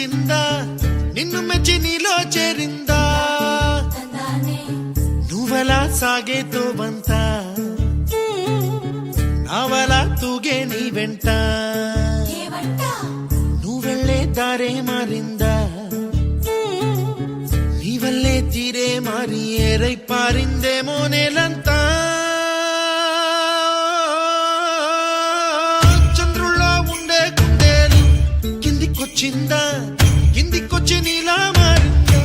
వచ్చిందా నిన్ను మెచ్చి నీలో చేరిందా నువ్వలా సాగేతో బంత నావలా తూగే నీ వెంట నువ్వెళ్ళే దారే మారిందా నీ వల్లే తీరే మారి ఏరై పారిందేమో నేలంతా చంద్రుల్లో ఉండే గుండెలు కిందికొచ్చిందా కిందికొచ్చి నీలా మారిందా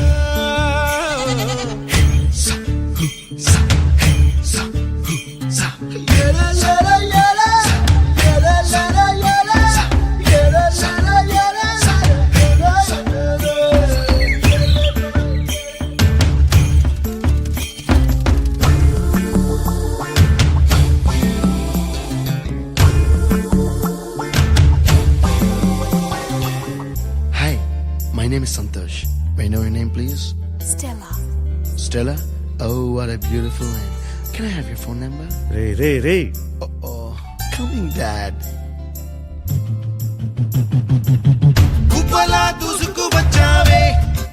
My name is Santosh. May I know your name, please? Stella. Stella? Oh, what a beautiful name. Can I have your phone number? Ray Oh, coming, Dad. కుప్పలా దూసుకు వచ్చావే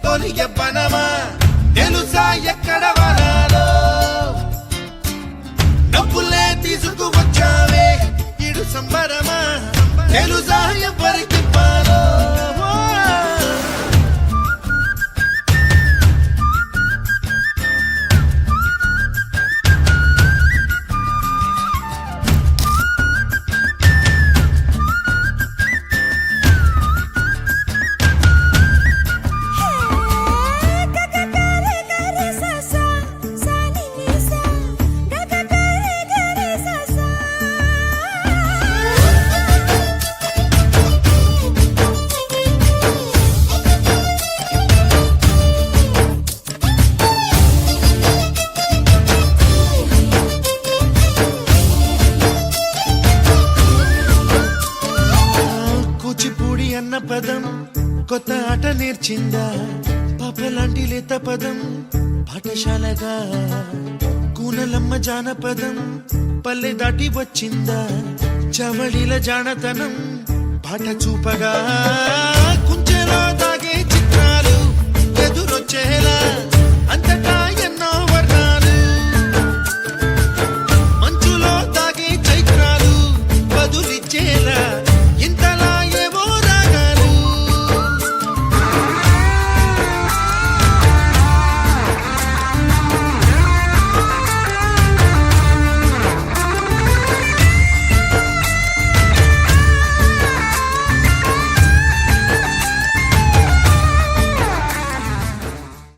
తొలి ఎవ్వనమా తెలుసా ఎక్కడ వనాలో డబ్బులే తీసుకు వచ్చావే ఇడు సంబరమా తెలుసా ఎవరికి పాలో కూచిపూడి అన్న పదం కొత్త ఆట నేర్చిందా పాపలాంటి లేత పదం పాఠశాలగా కూనలమ్మ జానపదం పల్లె దాటి వచ్చిందా చవళిల జానతనం పాట చూపగా కుంచెలో దాగే చిత్రాలు ఎదురొచ్చేలా అంతటా